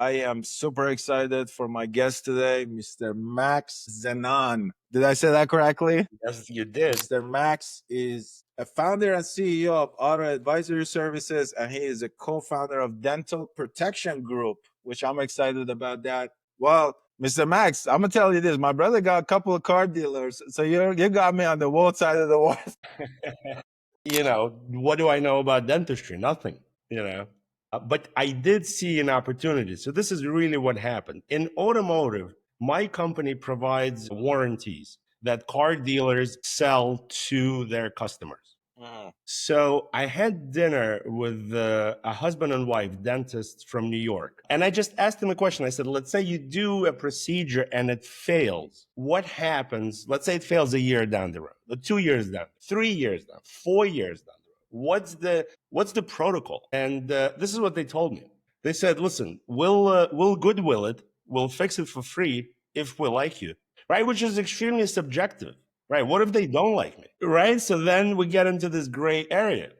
I am super excited for my guest today, Mr. Max Zanan. Did I say that correctly? Yes, you did. Mr. Max is a founder and CEO of Auto Advisory Services, and he is a co-founder of Dental Protection Group, which I'm excited about that. Well, Mr. Max, I'm gonna tell you this: my brother got a couple of car dealers, so you got me on the wall side of the wall. What do I know about dentistry? Nothing, you know. But I did see an opportunity. So this is really what happened. In automotive, my company provides warranties that car dealers sell to their customers. So I had dinner with a husband and wife dentists from New York. And I just asked them a question. I said, let's say you do a procedure and it fails. What happens? Let's say it fails a year down the road, 2 years down, 3 years down, 4 years down the road. What's the protocol? And this is what they told me. They said, listen, we'll goodwill it. We'll fix it for free if we like you, right? Which is extremely subjective. Right. What if they don't like me? Right. So then we get into this gray area.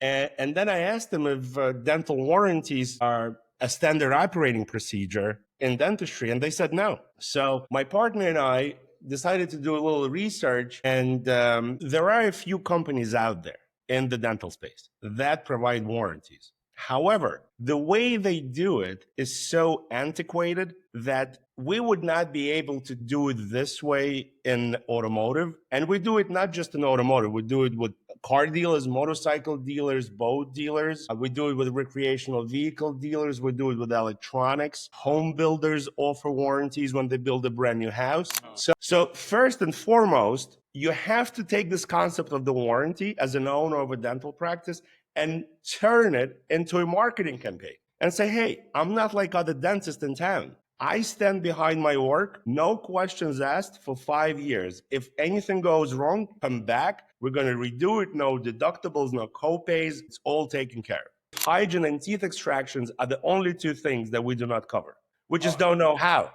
And then I asked them if dental warranties are a standard operating procedure in dentistry. And they said no. So my partner and I decided to do a little research. And there are a few companies out there in the dental space that provide warranties. However, the way they do it is so antiquated that we would not be able to do it this way in automotive. And we do it not just in automotive, we do it with car dealers, motorcycle dealers, boat dealers. We do it with recreational vehicle dealers. We do it with electronics. Home builders offer warranties when they build a brand new house. So first and foremost, you have to take this concept of the warranty as an owner of a dental practice and turn it into a marketing campaign and say, hey, I'm not like other dentists in town. I stand behind my work, no questions asked for 5 years. If anything goes wrong, come back. We're going to redo it. No deductibles, no copays. It's all taken care of. Hygiene and teeth extractions are the only two things that we do not cover. We just don't know how,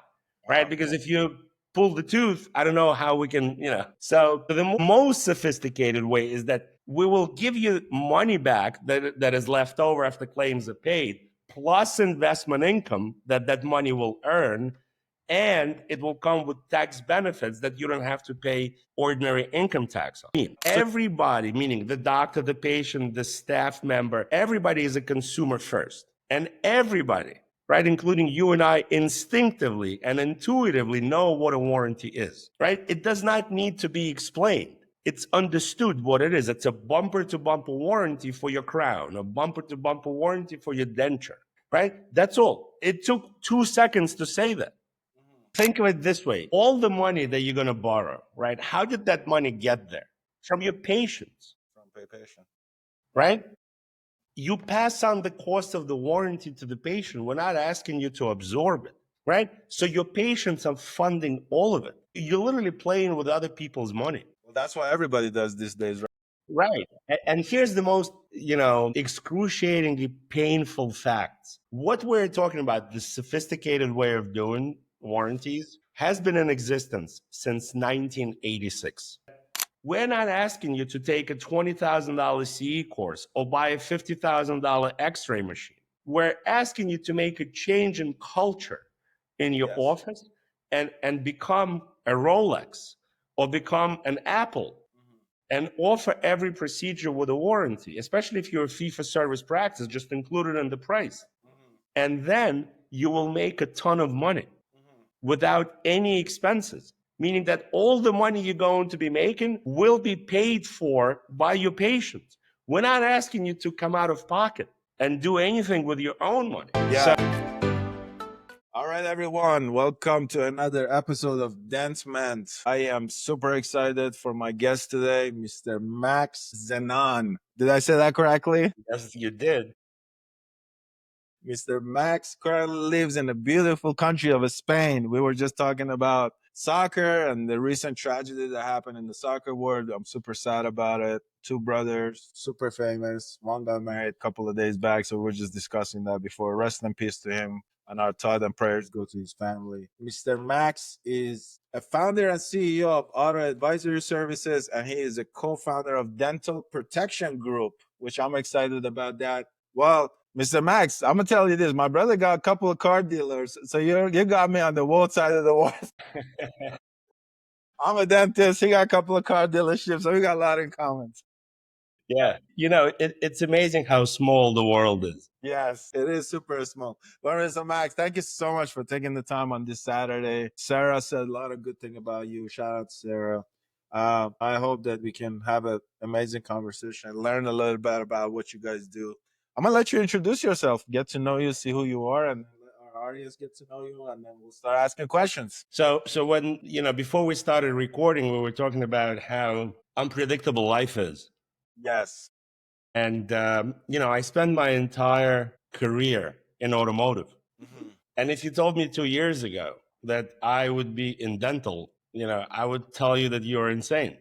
right? Because if you pull the tooth, I don't know how we can, So the most sophisticated way is that we will give you money back that is left over after claims are paid, plus investment income that money will earn, and it will come with tax benefits that you don't have to pay ordinary income tax on. Everybody, meaning the doctor, the patient, the staff member, everybody is a consumer first. And everybody, right, including you and I, instinctively and intuitively know what a warranty is, right? It does not need to be explained. It's understood what it is. It's a bumper-to-bumper warranty for your crown, a bumper-to-bumper warranty for your denture, right? That's all. It took 2 seconds to say that. Think of it this way. All the money that you're going to borrow, right? How did that money get there? From your patients. From patient. Right? You pass on the cost of the warranty to the patient. We're not asking you to absorb it, right? So your patients are funding all of it. You're literally playing with other people's money. Well, that's what everybody does these days, right? Right. And here's the most, excruciatingly painful facts. What we're talking about, the sophisticated way of doing warranties, has been in existence since 1986. We're not asking you to take a $20,000 CE course or buy a $50,000 x-ray machine. We're asking you to make a change in culture in your office and become a Rolex or become an Apple and offer every procedure with a warranty, especially if you're a fee-for-service practice, just included in the price. And then you will make a ton of money without any expenses, meaning that all the money you're going to be making will be paid for by your patients. We're not asking you to come out of pocket and do anything with your own money. All right, everyone. Welcome to another episode of Dentment. I am super excited for my guest today, Mr. Max Zanan. Did I say that correctly? Yes, you did. Mr. Max currently lives in the beautiful country of Spain. We were just talking about soccer and the recent tragedy that happened in the soccer world. I'm super sad about it. 2 brothers, super famous. One got married a couple of days back, so we're just discussing that before. Rest in peace to him. And our thought and prayers go to his family. Mr. Max is a founder and CEO of Auto Advisory Services, and he is a co-founder of Dental Protection Group, which I'm excited about that. Well, Mr. Max, I'm gonna tell you this. My brother got a couple of car dealers, so you got me on the both side of the wall. I'm a dentist. He got a couple of car dealerships, so we got a lot in common. Yeah. It's amazing how small the world is. Yes, it is super small. But Mr. Max, thank you so much for taking the time on this Saturday. Sarah said a lot of good thing about you. Shout out to Sarah. I hope that we can have an amazing conversation, learn a little bit about what you guys do. I'm gonna let you introduce yourself, get to know you, see who you are, and let our audience get to know you, and then we'll start asking questions. So when, before we started recording, we were talking about how unpredictable life is. Yes. And, I spent my entire career in automotive. Mhm. And if you told me 2 years ago that I would be in dental, I would tell you that you're insane.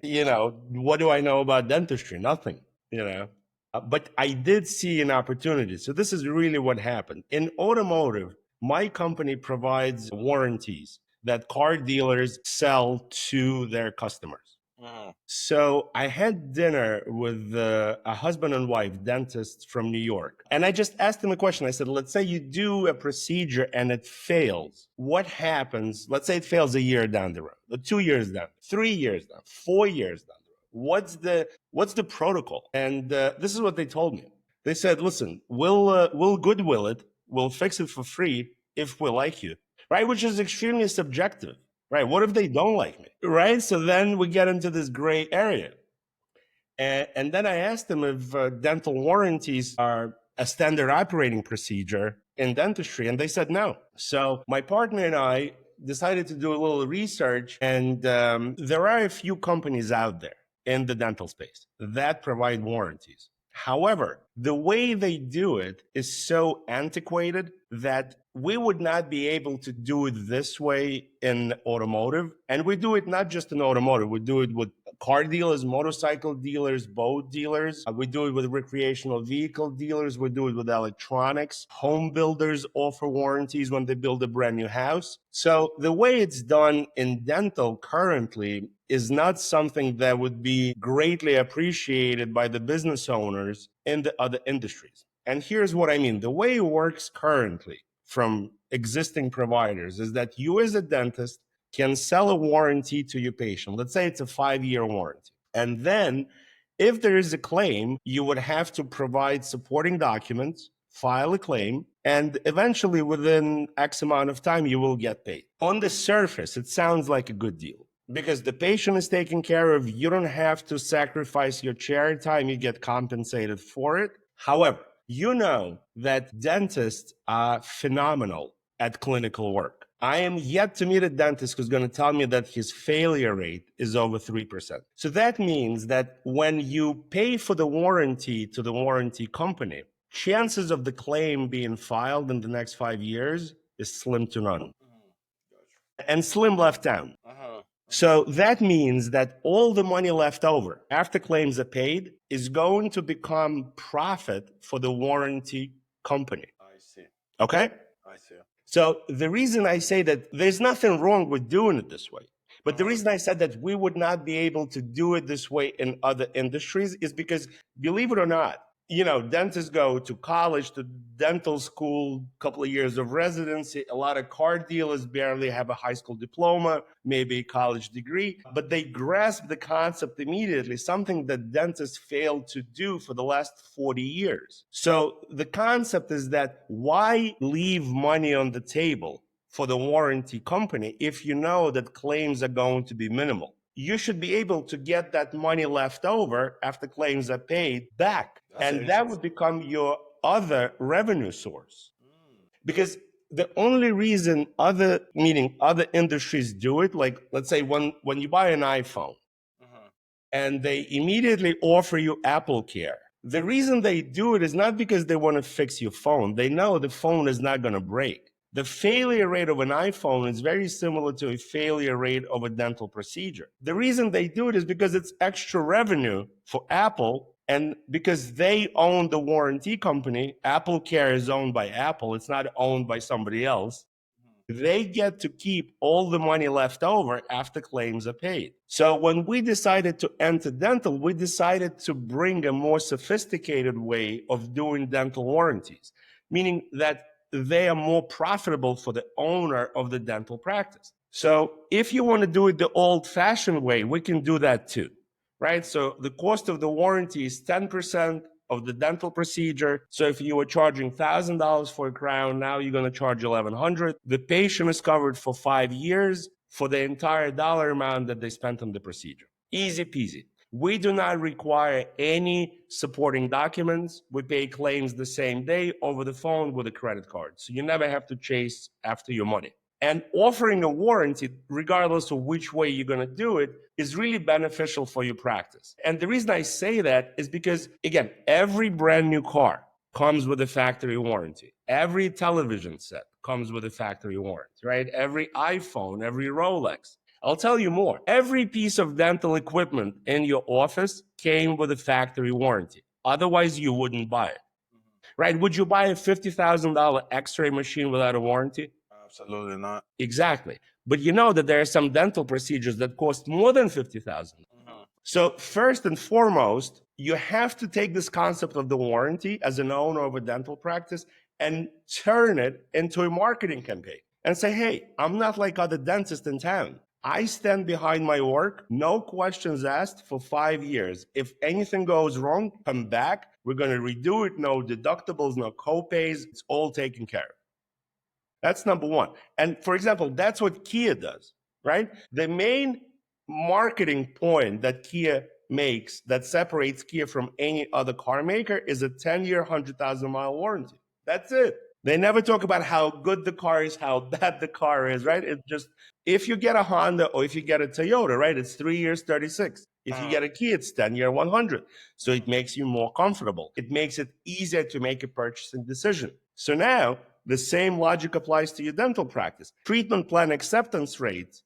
What do I know about dentistry? Nothing, you know. But I did see an opportunity. So this is really what happened. In automotive, my company provides warranties that car dealers sell to their customers. Mhm. So I had dinner with a husband and wife dentists from New York. And I just asked them a question. I said, let's say you do a procedure and it fails. What happens? Let's say it fails a year down the road, or 2 years down, 3 years down, 4 years down the road. What's the protocol? And this is what they told me. They said, listen, we'll goodwill it. We'll fix it for free if we like you, right? Which is extremely subjective. Right. What if they don't like me? Right. So then we get into this gray area. And then I asked them if dental warranties are a standard operating procedure in dentistry, and they said no. So my partner and I decided to do a little research, and there are a few companies out there in the dental space that provide warranties. However, the way they do it is so antiquated that we would not be able to do it this way in automotive. And we do it not just in automotive, we do it with car dealers, motorcycle dealers, boat dealers. We do it with recreational vehicle dealers. We do it with electronics. Home builders offer warranties when they build a brand new house. So the way it's done in dental currently is not something that would be greatly appreciated by the business owners in the other industries. And here's what I mean. The way it works currently from existing providers is that you as a dentist can sell a warranty to your patient. Let's say it's a 5-year warranty. And then if there is a claim, you would have to provide supporting documents, file a claim, and eventually within X amount of time, you will get paid. On the surface, it sounds like a good deal because the patient is taken care of. You don't have to sacrifice your chair time. You get compensated for it. However, you know that dentists are phenomenal at clinical work. I am yet to meet a dentist who's going to tell me that his failure rate is over 3%. So that means that when you pay for the warranty to the warranty company, chances of the claim being filed in the next 5 years is slim to none. And slim left down. So that means that all the money left over after claims are paid is going to become profit for the warranty company. I see. Okay? I see. So the reason I say that there's nothing wrong with doing it this way, but the reason I said that we would not be able to do it this way in other industries is because, believe it or not, dentists go to college, to dental school, a couple of years of residency. A lot of car dealers barely have a high school diploma, maybe a college degree, but they grasp the concept immediately, something that dentists failed to do for the last 40 years. So the concept is that why leave money on the table for the warranty company if you know that claims are going to be minimal? You should be able to get that money left over after claims are paid back. And that would become your other revenue source. Because the only reason other industries do it, like let's say when you buy an iPhone and they immediately offer you Apple Care, the reason they do it is not because they want to fix your phone. They know the phone is not going to break. The failure rate of an iPhone is very similar to a failure rate of a dental procedure. The reason they do it is because it's extra revenue for Apple, and because they own the warranty company. Apple Care is owned by Apple. It's not owned by somebody else. they get to keep all the money left over after claims are paid. So when we decided to enter dental, we decided to bring a more sophisticated way of doing dental warranties, meaning that they are more profitable for the owner of the dental practice. So if you want to do it the old-fashioned way, we can do that too, right? So the cost of the warranty is 10% of the dental procedure. So if you were charging $1,000 for a crown, now you're going to charge $1,100. The patient is covered for 5 years for the entire dollar amount that they spent on the procedure. Easy peasy. We do not require any supporting documents. We pay claims the same day over the phone with a credit card. So you never have to chase after your money. And offering a warranty, regardless of which way you're going to do it, is really beneficial for your practice. And the reason I say that is because, again, every brand new car comes with a factory warranty. Every television set comes with a factory warranty, right? Every iPhone, every Rolex. I'll tell you more. Every piece of dental equipment in your office came with a factory warranty. Otherwise, you wouldn't buy it, right? Would you buy a $50,000 X-ray machine without a warranty? Absolutely not. Exactly. But you know that there are some dental procedures that cost more than $50,000. So first and foremost, you have to take this concept of the warranty as an owner of a dental practice and turn it into a marketing campaign and say, hey, I'm not like other dentists in town. I stand behind my work, no questions asked for 5 years. If anything goes wrong, come back. We're going to redo it. No deductibles, no copays. It's all taken care of. That's number one. And for example, that's what Kia does, right? The main marketing point that Kia makes that separates Kia from any other car maker is a 10-year, 100,000-mile warranty. That's it. They never talk about how good the car is, how bad the car is, right? It's just, if you get a Honda or if you get a Toyota, right, it's 3 years, 36. If you get a Kia, it's 10-year, 100. So it makes you more comfortable. It makes it easier to make a purchasing decision. So now the same logic applies to your dental practice. Treatment plan acceptance rates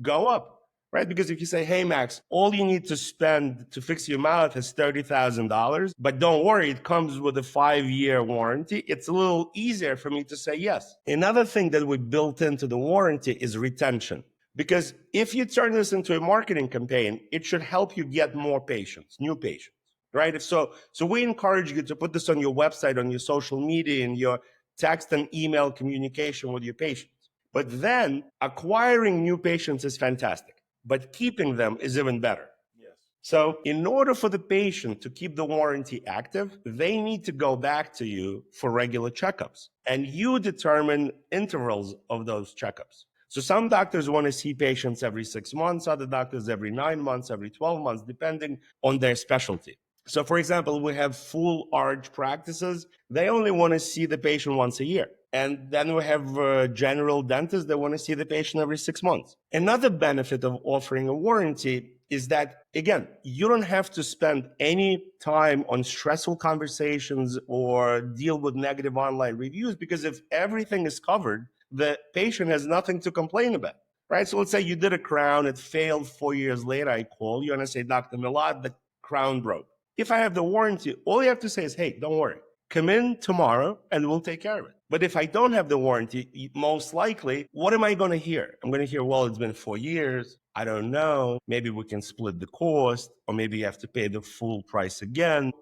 go up, right? Because if you say, hey, Max, all you need to spend to fix your mouth is $30,000, but don't worry, it comes with a 5-year warranty, it's a little easier for me to say yes. Another thing that we built into the warranty is retention. Because if you turn this into a marketing campaign, it should help you get more patients, new patients, right? So we encourage you to put this on your website, on your social media, in your text and email communication with your patients. But then acquiring new patients is fantastic, but keeping them is even better. Yes. So in order for the patient to keep the warranty active, they need to go back to you for regular checkups, and you determine intervals of those checkups. So some doctors want to see patients every 6 months, other doctors every 9 months, every 12 months, depending on their specialty. So for example, we have full arch practices. They only want to see the patient once a year. And then we have general dentists that want to see the patient every 6 months. Another benefit of offering a warranty is that, again, you don't have to spend any time on stressful conversations or deal with negative online reviews, because if everything is covered, the patient has nothing to complain about, right? So let's say you did a crown, it failed 4 years later, I call you and I say, Dr. Milad, the crown broke. If I have the warranty, all you have to say is, hey, don't worry, come in tomorrow and we'll take care of it. But if I don't have the warranty, most likely, what am I going to hear? I'm going to hear, well, it's been 4 years. I don't know. Maybe we can split the cost, or maybe you have to pay the full price again.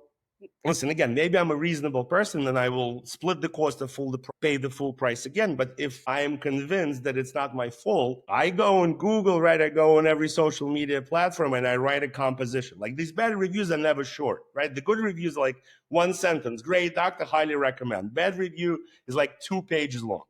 Listen, again, maybe I'm a reasonable person and I will split the cost of pay the full price again. But if I am convinced that it's not my fault, I go on Google, right? I go on every social media platform and I write a composition. Like, these bad reviews are never short, right? The good reviews are like one sentence. Great doctor, highly recommend. Bad review is like 2 pages long.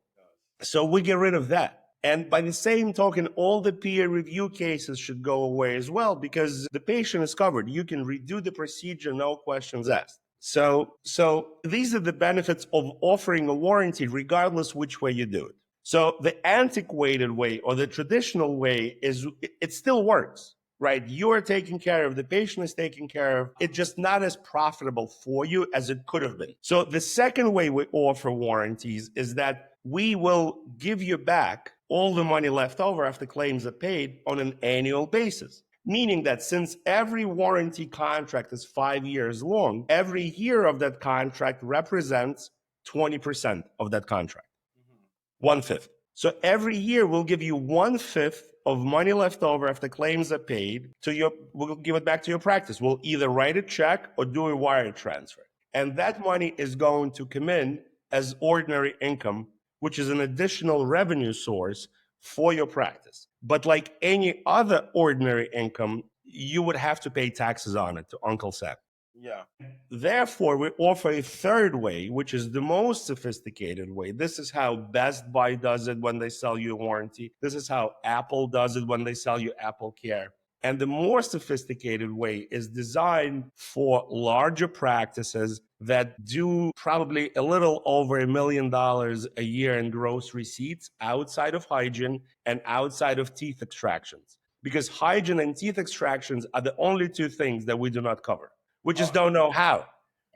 So we get rid of that. And by the same token, all the peer review cases should go away as well, because the patient is covered. You can redo the procedure, no questions asked. So these are the benefits of offering a warranty, regardless which way you do it. So the antiquated way or the traditional way is, it still works, right? You are taking care of, the patient is taken care of. It's just not as profitable for you as it could have been. So the second way we offer warranties is that we will give you back all the money left over after claims are paid on an annual basis. Meaning that since every warranty contract is 5 years long, every year of that contract represents 20% of that contract. 1/5. So every year we'll give you 1/5 of money left over after claims are paid we'll give it back to your practice. We'll either write a check or do a wire transfer. And that money is going to come in as ordinary income, which is an additional revenue source for your practice. But like any other ordinary income, you would have to pay taxes on it to Uncle Sam. Yeah. Therefore, we offer a third way, which is the most sophisticated way. This is how Best Buy does it when they sell you a warranty. This is how Apple does it when they sell you Apple Care. And the more sophisticated way is designed for larger practices that do probably a little over $1 million a year in gross receipts outside of hygiene and outside of teeth extractions. Because hygiene and teeth extractions are the only two things that we do not cover. We just don't know how,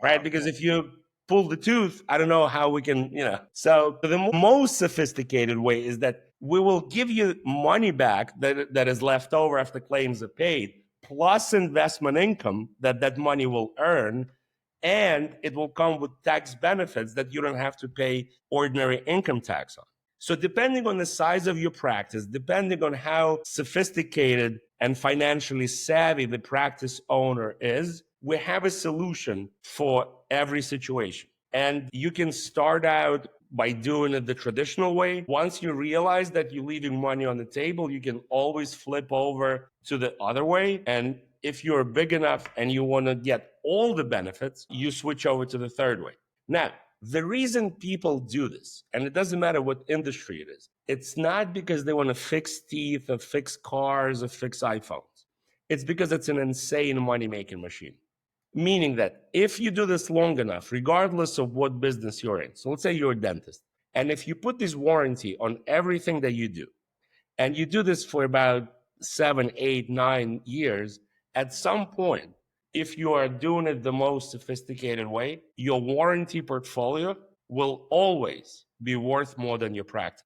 right? Because if you pull the tooth, I don't know how we can, So the most sophisticated way is that we will give you money back that is left over after claims are paid, plus investment income that money will earn, and it will come with tax benefits that you don't have to pay ordinary income tax on. So depending on the size of your practice, depending on how sophisticated and financially savvy the practice owner is, we have a solution for every situation. And you can start out by doing it the traditional way. Once you realize that you're leaving money on the table, you can always flip over to the other way. And if you're big enough and you want to get all the benefits, you switch over to the third way. Now, the reason people do this, and it doesn't matter what industry it is, it's not because they want to fix teeth or fix cars or fix iPhones. It's because it's an insane money-making machine. Meaning that if you do this long enough, regardless of what business you're in, so let's say you're a dentist, and if you put this warranty on everything that you do, and you do this for about 7, 8, 9 years, at some point, if you are doing it the most sophisticated way, your warranty portfolio will always be worth more than your practice.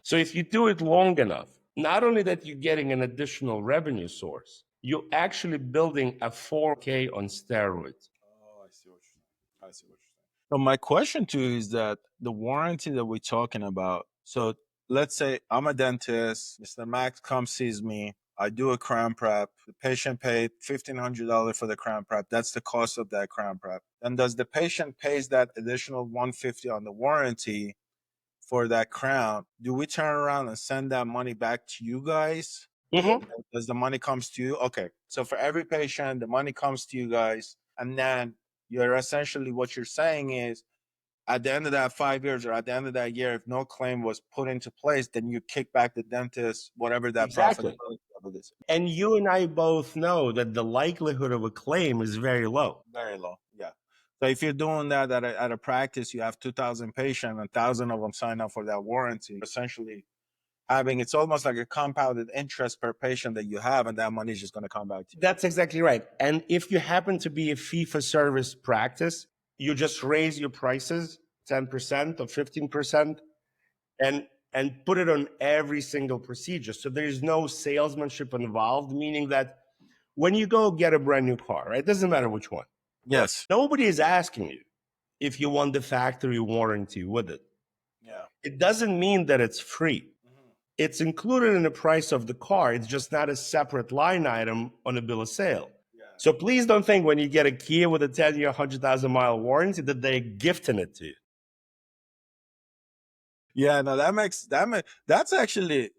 So if you do it long enough, not only that you're getting an additional revenue source, you're actually building a 4K on steroids. Oh, I see what you're saying. I see what you're saying. So my question to you is that the warranty that we're talking about. So let's say I'm a dentist. Mr. Max comes sees me. I do a crown prep. The patient paid $1,500 for the crown prep. That's the cost of that crown prep. And does the patient pays that additional $150 on the warranty for that crown? Do we turn around and send that money back to you guys? Mm-hmm. Does the money comes to you? Okay. So for every patient, the money comes to you guys. And then you're essentially what you're saying is at the end of that 5 years or at the end of that year, if no claim was put into place, then you kick back the dentist, whatever that Exactly. profitability level is. And you and I both know that the likelihood of a claim is very low. Very low. Yeah. So if you're doing that at a practice, you have 2,000 patients, 1,000 of them sign up for that warranty. Essentially, it's almost like a compounded interest per patient that you have, and that money is just going to come back to you. That's exactly right. And if you happen to be a fee-for-service practice, you just raise your prices 10% or 15% and put it on every single procedure. So there's no salesmanship involved, meaning that when you go get a brand new car, right? It doesn't matter which one. Yes. Nobody is asking you if you want the factory warranty with it. Yeah. It doesn't mean that it's free. It's included in the price of the car. It's just not a separate line item on a bill of sale. Yeah. So please don't think when you get a Kia with a 10-year, 100,000-mile warranty that they're gifting it to you. Yeah, no, that's actually,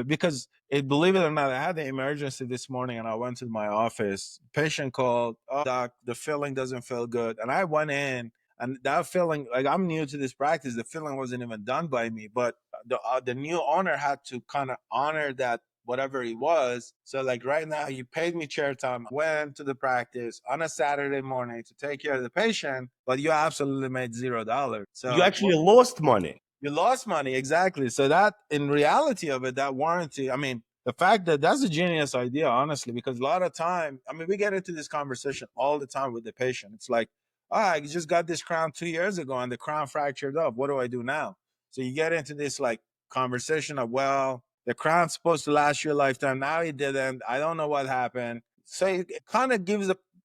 because believe it or not, I had an emergency this morning and I went to my office. Patient called, oh, doc, the filling doesn't feel good. And I went in and that filling, like I'm new to this practice, the filling wasn't even done by me, but the new owner had to kind of honor that whatever it was. So like right now, you paid me chair time, went to the practice on a Saturday morning to take care of the patient, but you absolutely made $0. So you actually lost money. You lost money, exactly. So that, in reality of it, that warranty, I mean, the fact that that's a genius idea, honestly, because a lot of time, I mean, we get into this conversation all the time with the patient. It's like, I just got this crown 2 years ago and the crown fractured up. What do I do now? So you get into this like conversation of, well, the crown's supposed to last your lifetime. Now it didn't. I don't know what happened. So it kind of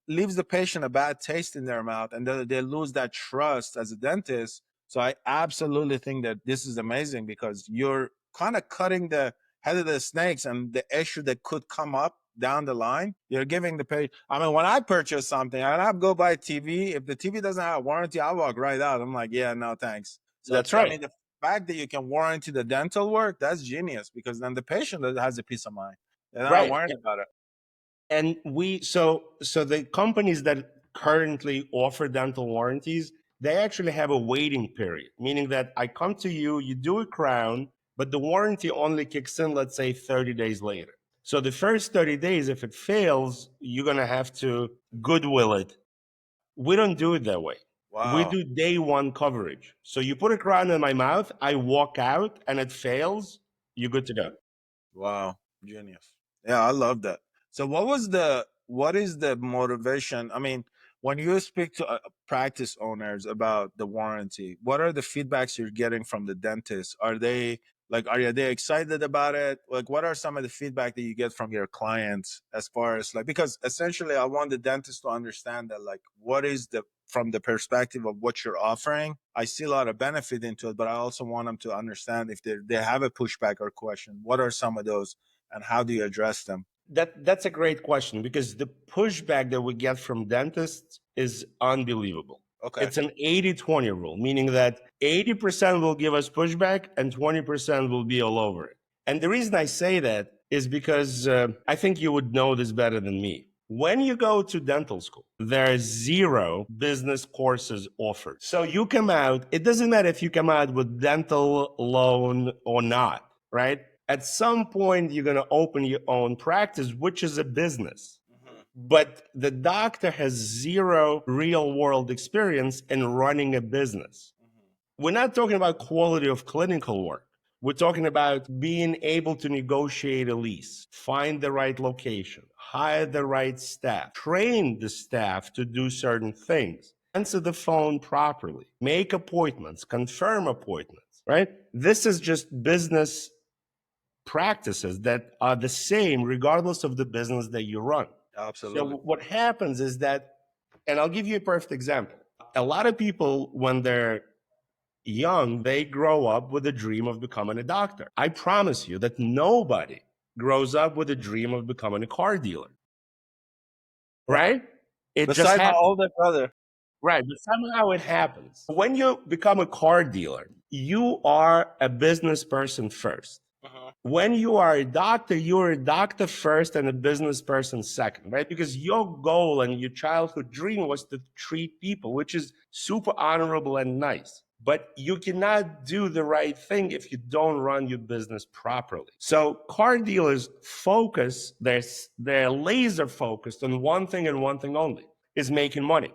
leaves the patient a bad taste in their mouth, and they lose that trust as a dentist. So I absolutely think that this is amazing because you're kind of cutting the head of the snakes and the issue that could come up down the line. You're giving the pay. I mean, when I purchase something, I go buy TV. If the TV doesn't have a warranty, I walk right out. I'm like, yeah, no, thanks. So That's I right. mean, the fact that you can warranty the dental work, that's genius because then the patient has a peace of mind. They're not Right. worried about it. And so the companies that currently offer dental warranties, they actually have a waiting period, meaning that I come to you, you do a crown, but the warranty only kicks in, let's say, 30 days later. So the first 30 days, if it fails, you're going to have to goodwill it. We don't do it that way. We Wow. do day one coverage. So you put a crown in my mouth, I walk out and it fails, you're good to go. Wow, genius. Yeah, I love that. So what is the motivation? I mean, when you speak to practice owners about the warranty, what are the feedbacks you're getting from the dentists? Are they excited about it? Like what are some of the feedback that you get from your clients as far as like because essentially I want the dentist to understand that like what is the from the perspective of what you're offering. I see a lot of benefit into it, but I also want them to understand if they have a pushback or question. What are some of those, and how do you address them? That's a great question because the pushback that we get from dentists is unbelievable. Okay. It's an 80-20 rule, meaning that 80% will give us pushback and 20% will be all over it. And the reason I say that is because I think you would know this better than me. When you go to dental school, there are zero business courses offered. So you come out, it doesn't matter if you come out with dental loan or not, right? At some point, you're going to open your own practice, which is a business. But the doctor has zero real world experience in running a business. We're not talking about quality of clinical work. We're talking about being able to negotiate a lease, find the right location, hire the right staff, train the staff to do certain things, answer the phone properly, make appointments, confirm appointments, right? This is just business practices that are the same regardless of the business that you run. So Absolutely. what happens is that, and I'll give you a perfect example. A lot of people, when they're young, they grow up with a dream of becoming a doctor. I promise you that nobody grows up with a dream of becoming a car dealer, right? It just Beside my happens. older brother. Right, but somehow it happens. When you become a car dealer, you are a business person first. When you are a doctor, you're a doctor first and a business person second, right? Because your goal and your childhood dream was to treat people, which is super honorable and nice. But you cannot do the right thing if you don't run your business properly. So car dealers focus, they're laser focused on one thing and one thing only, is making money.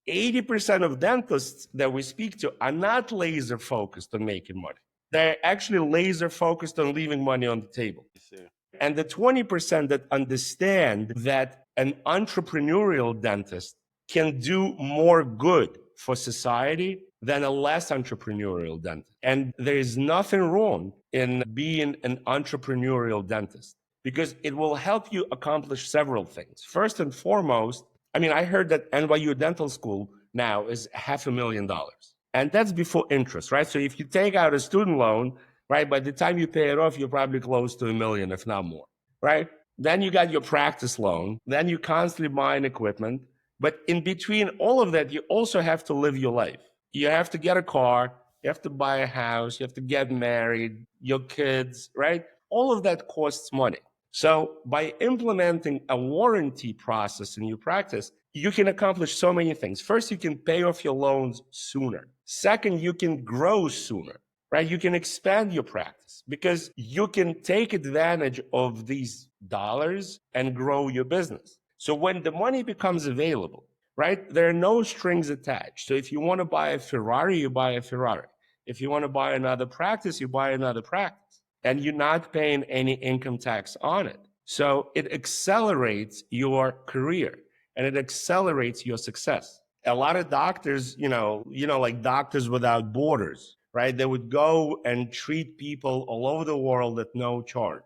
80% of dentists that we speak to are not laser focused on making money. They're actually laser focused on leaving money on the table. You see. And the 20% that understand that an entrepreneurial dentist can do more good for society than a less entrepreneurial dentist. And there is nothing wrong in being an entrepreneurial dentist because it will help you accomplish several things. First and foremost, I mean, I heard that NYU Dental School now is $500,000. And that's before interest, right? So if you take out a student loan, right, by the time you pay it off, you're probably close to $1 million, if not more, right? Then you got your practice loan. Then you constantly buying equipment. But in between all of that, you also have to live your life. You have to get a car. You have to buy a house. You have to get married, your kids, right? All of that costs money. So by implementing a warranty process in your practice, you can accomplish so many things. First, you can pay off your loans sooner. Second, you can grow sooner, right? You can expand your practice because you can take advantage of these dollars and grow your business. So when the money becomes available, right, there are no strings attached. So if you want to buy a Ferrari, you buy a Ferrari. If you want to buy another practice, you buy another practice. And you're not paying any income tax on it. So it accelerates your career and it accelerates your success. A lot of doctors, like Doctors Without Borders, right? They would go and treat people all over the world at no charge.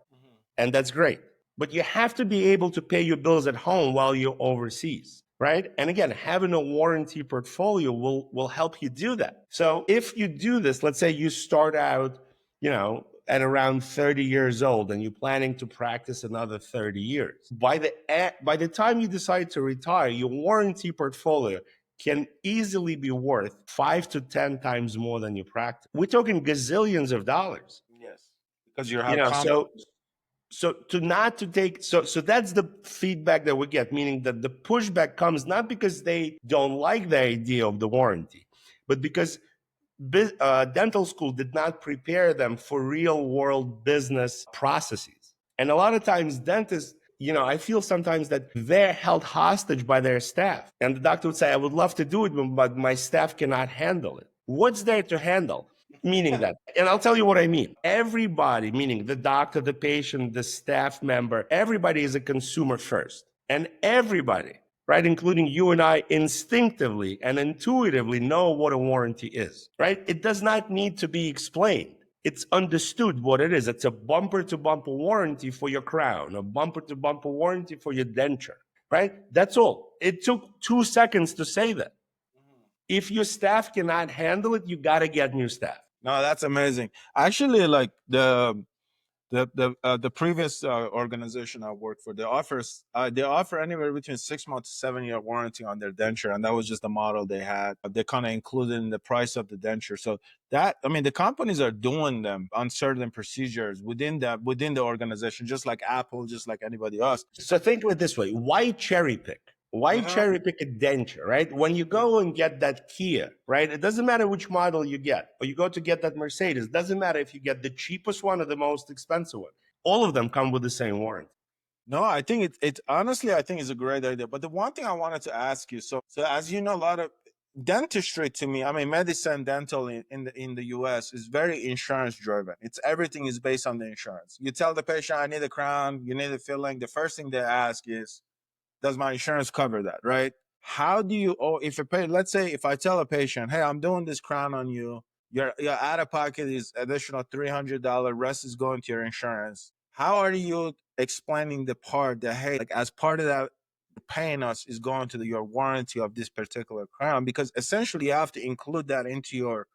And that's great. But you have to be able to pay your bills at home while you're overseas. right? And again, having a warranty portfolio will help you do that. So if you do this, let's say you start out, at around 30 years old and you're planning to practice another 30 years. By the time you decide to retire, your warranty portfolio can easily be worth 5 to 10 times more than you practice. We're talking gazillions of dollars. Yes, because you You have know, comp. so to not to take so that's the feedback that we get, meaning that the pushback comes not because they don't like the idea of the warranty, but because dental school did not prepare them for real world business processes. And a lot of times dentists, I feel sometimes that they're held hostage by their staff. And the doctor would say, I would love to do it, but my staff cannot handle it. What's there to handle? Meaning that, and I'll tell you what I mean. Everybody, meaning the doctor, the patient, the staff member, everybody is a consumer first. And everybody, right, including you and I, instinctively and intuitively know what a warranty is, right? It does not need to be explained. It's understood what it is. It's a bumper to bumper warranty for your crown, a bumper to bumper warranty for your denture, right? That's all. It took 2 seconds to say that. If your staff cannot handle it, you got to get new staff. No, that's amazing. Actually, like the previous organization I worked for, they offer anywhere between 6 months to 7 year warranty on their denture, and that was just the model they had. They kind of included in the price of the denture. So that, I mean, the companies are doing them on certain procedures within the organization, just like Apple, just like anybody else. So think of it this way: why cherry pick? Why cherry pick a denture, right? When you go and get that Kia, right? It doesn't matter which model you get, or you go to get that Mercedes. Doesn't matter if you get the cheapest one or the most expensive one. All of them come with the same warranty. No, I think it's honestly, I think it's a great idea. But the one thing I wanted to ask you, so as you know, a lot of dentistry to me, I mean, medicine, dental in the US is very insurance driven. It's everything is based on the insurance. You tell the patient, I need a crown, you need a filling. The first thing they ask is, does my insurance cover that, right? How do you, oh, if a patient, let's say if I tell a patient, hey, I'm doing this crown on you, your out of pocket is additional $300, rest is going to your insurance. How are you explaining the part that, hey, like as part of that, paying us is going to your warranty of this particular crown? Because essentially you have to include that into your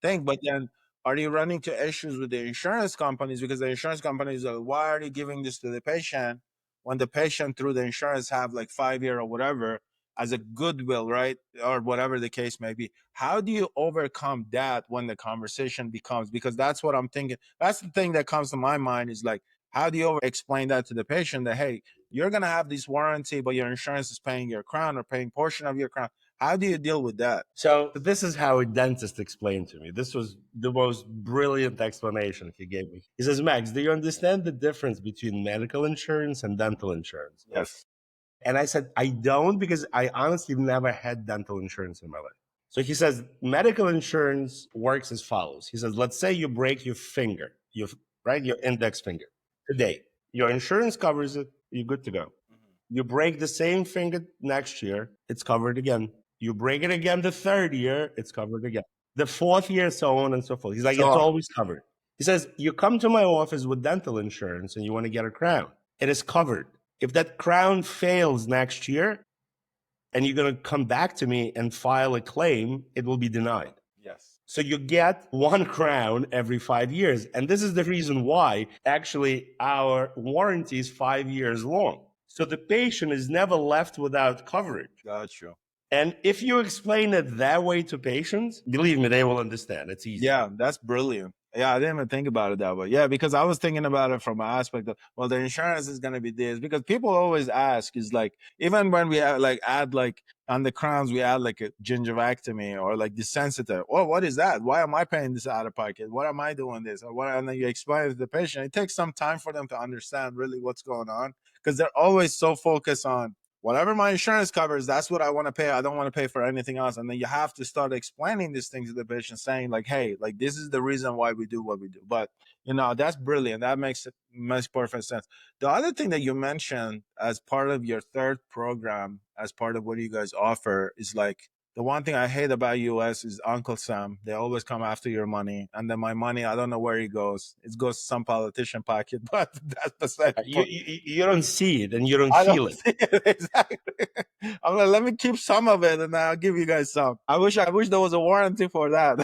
thing. But then are you running into issues with the insurance companies? Because the insurance companies are, why are you giving this to the patient when the patient through the insurance have like 5 year or whatever as a goodwill, right? Or whatever the case may be. How do you overcome that when the conversation becomes, because that's what I'm thinking. That's the thing that comes to my mind is like, how do you over explain that to the patient that, hey, you're going to have this warranty, but your insurance is paying your crown or paying portion of your crown. How do you deal with that? So this is how a dentist explained to me. This was the most brilliant explanation he gave me. He says, Max, do you understand the difference between medical insurance and dental insurance? Yes. And I said, I don't, because I honestly never had dental insurance in my life. So he says, medical insurance works as follows. He says, let's say you break your finger, your index finger today. Your insurance covers it. You're good to go. You break the same finger next year, it's covered again. You break it again the third year, it's covered again. The fourth year, so on and so forth. He's like, it's So always covered. He says, you come to my office with dental insurance and you want to get a crown. It is covered. If that crown fails next year and you're going to come back to me and file a claim, it will be denied. yes. So you get one crown every 5 years. And this is the reason why actually our warranty is 5 years long. So the patient is never left without coverage. Got you. And if you explain it that way to patients, believe me, they will understand. It's easy. Yeah, that's brilliant. Yeah, I didn't even think about it that way. Yeah, because I was thinking about it from an aspect of, well, the insurance is going to be this. Because people always ask, is like, even when we add like on the crowns, we add like a gingivectomy or like desensitive. Oh, what is that? Why am I paying this out of pocket? What am I doing this? Or what? And then you explain it to the patient. It takes some time for them to understand really what's going on because they're always so focused on whatever my insurance covers, that's what I want to pay. I don't want to pay for anything else. And then you have to start explaining these things to the patient, saying like, hey, like this is the reason why we do what we do. But that's brilliant. That makes perfect sense. The other thing that you mentioned as part of your third program, as part of what you guys offer, is like The one thing I hate about US is Uncle Sam. They always come after your money, and then my money, I don't know where it goes. It goes to some politician pocket, but that's beside the You, point. you don't see it and you don't I don't feel it. see it exactly. I'm like, let me keep some of it, and I'll give you guys some. I wish there was a warranty for that.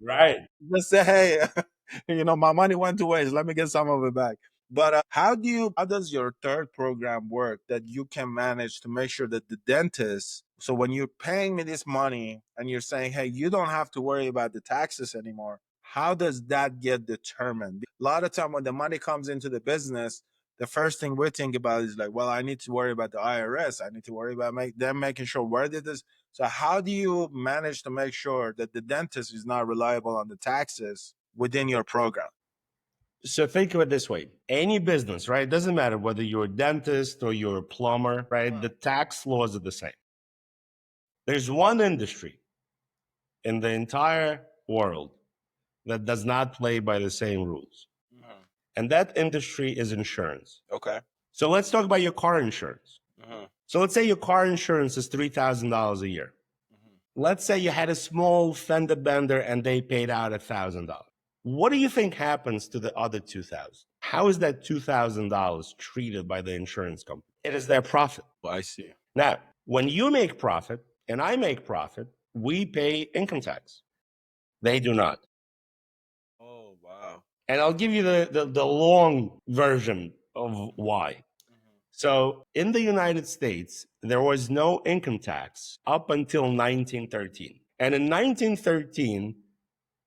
Right. Just say, hey, my money went to waste. Let me get some of it back. But how does your third program work that you can manage to make sure that the dentist, so when you're paying me this money and you're saying, hey, you don't have to worry about the taxes anymore, how does that get determined? A lot of time when the money comes into the business, the first thing we think about is like, well, I need to worry about the IRS. I need to worry about them making sure where did this. So how do you manage to make sure that the dentist is not reliable on the taxes within your program? So think of it this way. Any business, right? It doesn't matter whether you're a dentist or you're a plumber, right? The tax laws are the same. There's one industry in the entire world that does not play by the same rules. Mhm. And that industry is insurance. Okay. So let's talk about your car insurance. Mhm. So let's say your car insurance is $3,000 a year. Mhm. Let's say you had a small fender bender and they paid out $1,000. What do you think happens to the other 2,000? How is that $2,000 treated by the insurance company? It is their profit. Well, I see. Now, when you make profit and I make profit, we pay income tax. They do not. Oh, wow. And I'll give you the long version of why. Mhm. So in the United States, there was no income tax up until 1913. And in 1913,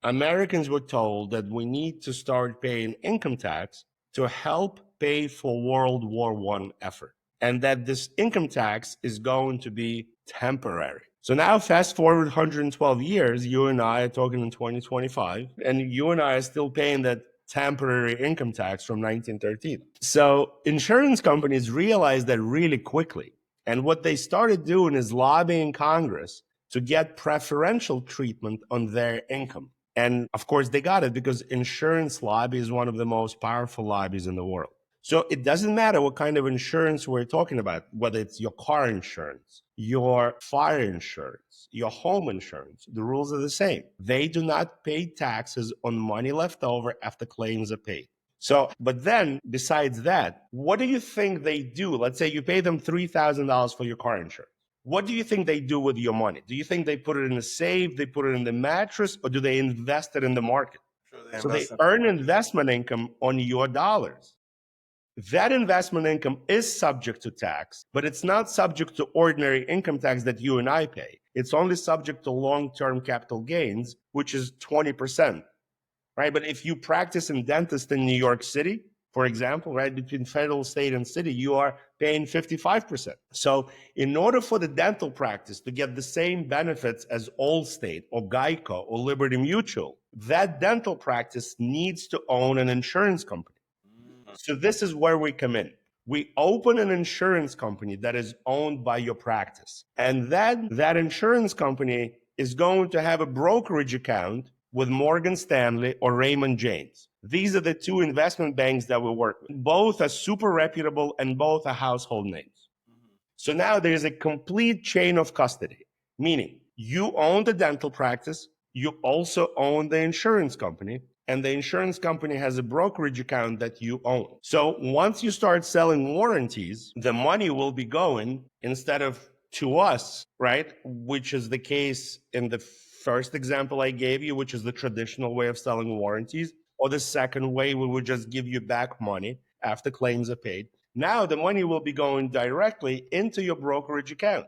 Americans were told that we need to start paying income tax to help pay for World War I effort, and that this income tax is going to be temporary. So now, fast forward 112 years, you and I are talking in 2025, and you and I are still paying that temporary income tax from 1913. So insurance companies realized that really quickly. And what they started doing is lobbying Congress to get preferential treatment on their income. And of course, they got it because insurance lobby is one of the most powerful lobbies in the world. So it doesn't matter what kind of insurance we're talking about, whether it's your car insurance, your fire insurance, your home insurance, the rules are the same. They do not pay taxes on money left over after claims are paid. So, but then besides that, what do you think they do? Let's say you pay them $3,000 for your car insurance. What do you think they do with your money? Do you think they put it in a safe, they put it in the mattress, or do they invest it in the market? Sure, they So they invest in the earn market. investment income on your dollars. That investment income is subject to tax, but it's not subject to ordinary income tax that you and I pay. It's only subject to long-term capital gains, which is 20%, right? But if you practice in dentist in New York City, for example, right, between federal, state, and city, you are paying 55%. So in order for the dental practice to get the same benefits as Allstate or Geico or Liberty Mutual, that dental practice needs to own an insurance company. So this is where we come in. We open an insurance company that is owned by your practice. And that insurance company is going to have a brokerage account with Morgan Stanley or Raymond James. These are the two investment banks that we work with. Both are super reputable and both are household names. So now there's a complete chain of custody, meaning you own the dental practice, you also own the insurance company, and the insurance company has a brokerage account that you own. So once you start selling warranties, the money will be going instead of to us, right? Which is the case in the first example I gave you, which is the traditional way of selling warranties, or the second way, we would just give you back money after claims are paid. Now the money will be going directly into your brokerage account.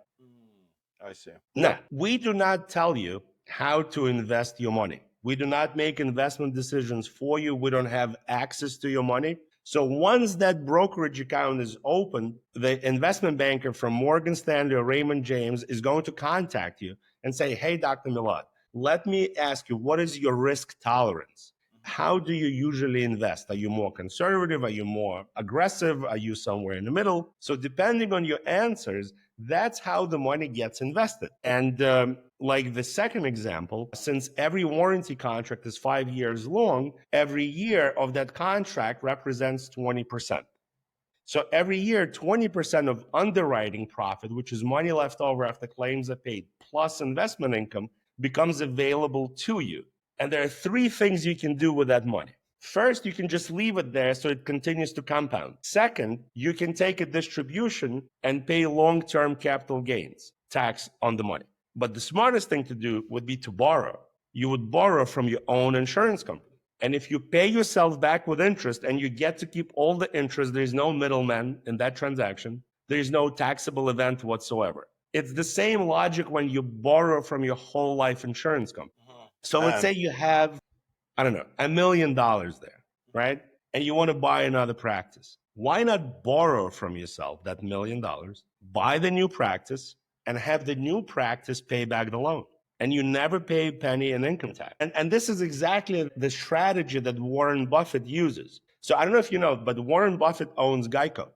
I see. Now, we do not tell you how to invest your money. We do not make investment decisions for you. We don't have access to your money. So once that brokerage account is open, the investment banker from Morgan Stanley or Raymond James is going to contact you and say, hey, Dr. Milad, let me ask you, what is your risk tolerance? How do you usually invest? Are you more conservative? Are you more aggressive? Are you somewhere in the middle? So depending on your answers, that's how the money gets invested. And like the second example, since every warranty contract is 5 years long, every year of that contract represents 20%. So every year, 20% of underwriting profit, which is money left over after claims are paid, plus investment income becomes available to you. And there are three things you can do with that money. First, you can just leave it there so it continues to compound. Second, you can take a distribution and pay long-term capital gains tax on the money. But the smartest thing to do would be to borrow. You would borrow from your own insurance company. And if you pay yourself back with interest and you get to keep all the interest, there's no middleman in that transaction. There's no taxable event whatsoever. It's the same logic when you borrow from your whole life insurance company. So let's say you have, I don't know, $1 million there, right? And you want to buy another practice. Why not borrow from yourself that $1 million, buy the new practice, and have the new practice pay back the loan? And you never pay a penny in income tax. And this is exactly the strategy that Warren Buffett uses. So I don't know if you know, but Warren Buffett owns Geico.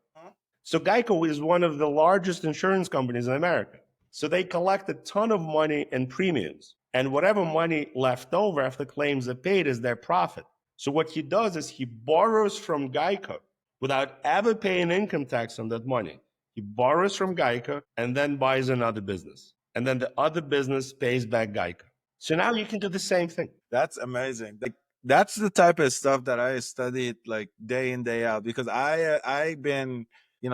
So Geico is one of the largest insurance companies in America. So they collect a ton of money in premiums. And whatever money left over after claims are paid is their profit. So what he does is he borrows from Geico without ever paying income tax on that money. He borrows from Geico and then buys another business. And then the other business pays back Geico. So now you can do the same thing. That's amazing. Like that's the type of stuff that I studied like day in day out because I've been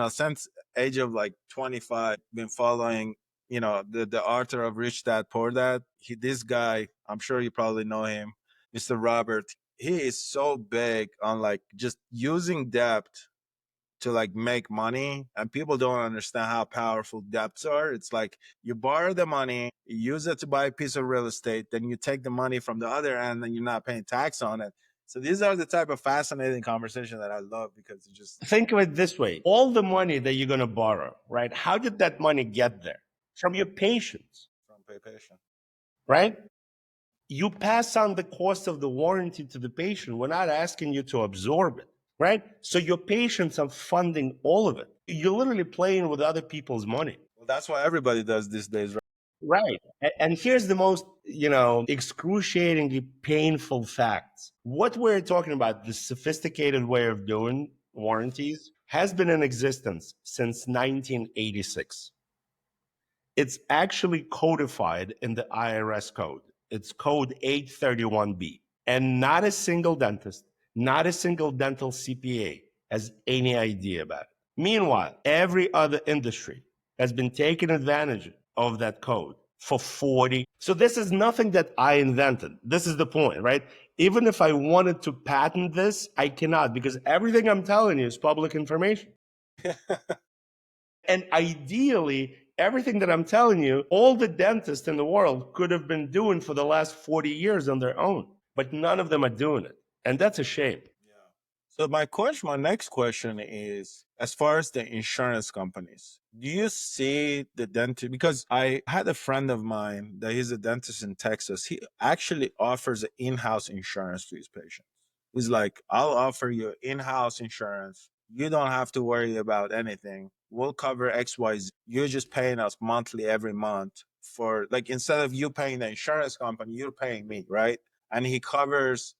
since age of like 25 been following the author of Rich Dad Poor Dad. This guy, I'm sure you probably know him, Mr. Robert. He is so big on like just using debt to like make money, and people don't understand how powerful debts are. It's like you borrow the money, you use it to buy a piece of real estate, then you take the money from the other end and you're not paying tax on it. So these are the type of fascinating conversation that I love because it just Think of it this way. All the money that you're going to borrow, right? How did that money get there? From your patients, from pay patient. right? You pass on the cost of the warranty to the patient. We're not asking you to absorb it, right? So your patients are funding all of it. You're literally playing with other people's money. Well, that's what everybody does these days, right? Right. And here's the most, excruciatingly painful facts. What we're talking about, the sophisticated way of doing warranties, has been in existence since 1986. It's actually codified in the IRS code. It's code 831B. And not a single dentist, not a single dental CPA has any idea about it. Meanwhile, every other industry has been taking advantage of that code for 40. So this is nothing that I invented. This is the point, right? Even if I wanted to patent this, I cannot because everything I'm telling you is public information. And ideally, everything that I'm telling you, all the dentists in the world could have been doing for the last 40 years on their own, but none of them are doing it. And that's a shame. So my next question is, as far as the insurance companies, do you see the dentist? Because I had a friend of mine that he's a dentist in Texas. He actually offers an in-house insurance to his patients. He's like, I'll offer you in-house insurance. You don't have to worry about anything. We'll cover XYZ. You're just paying us monthly every month for like instead of you paying the insurance company, you're paying me, right? And he covers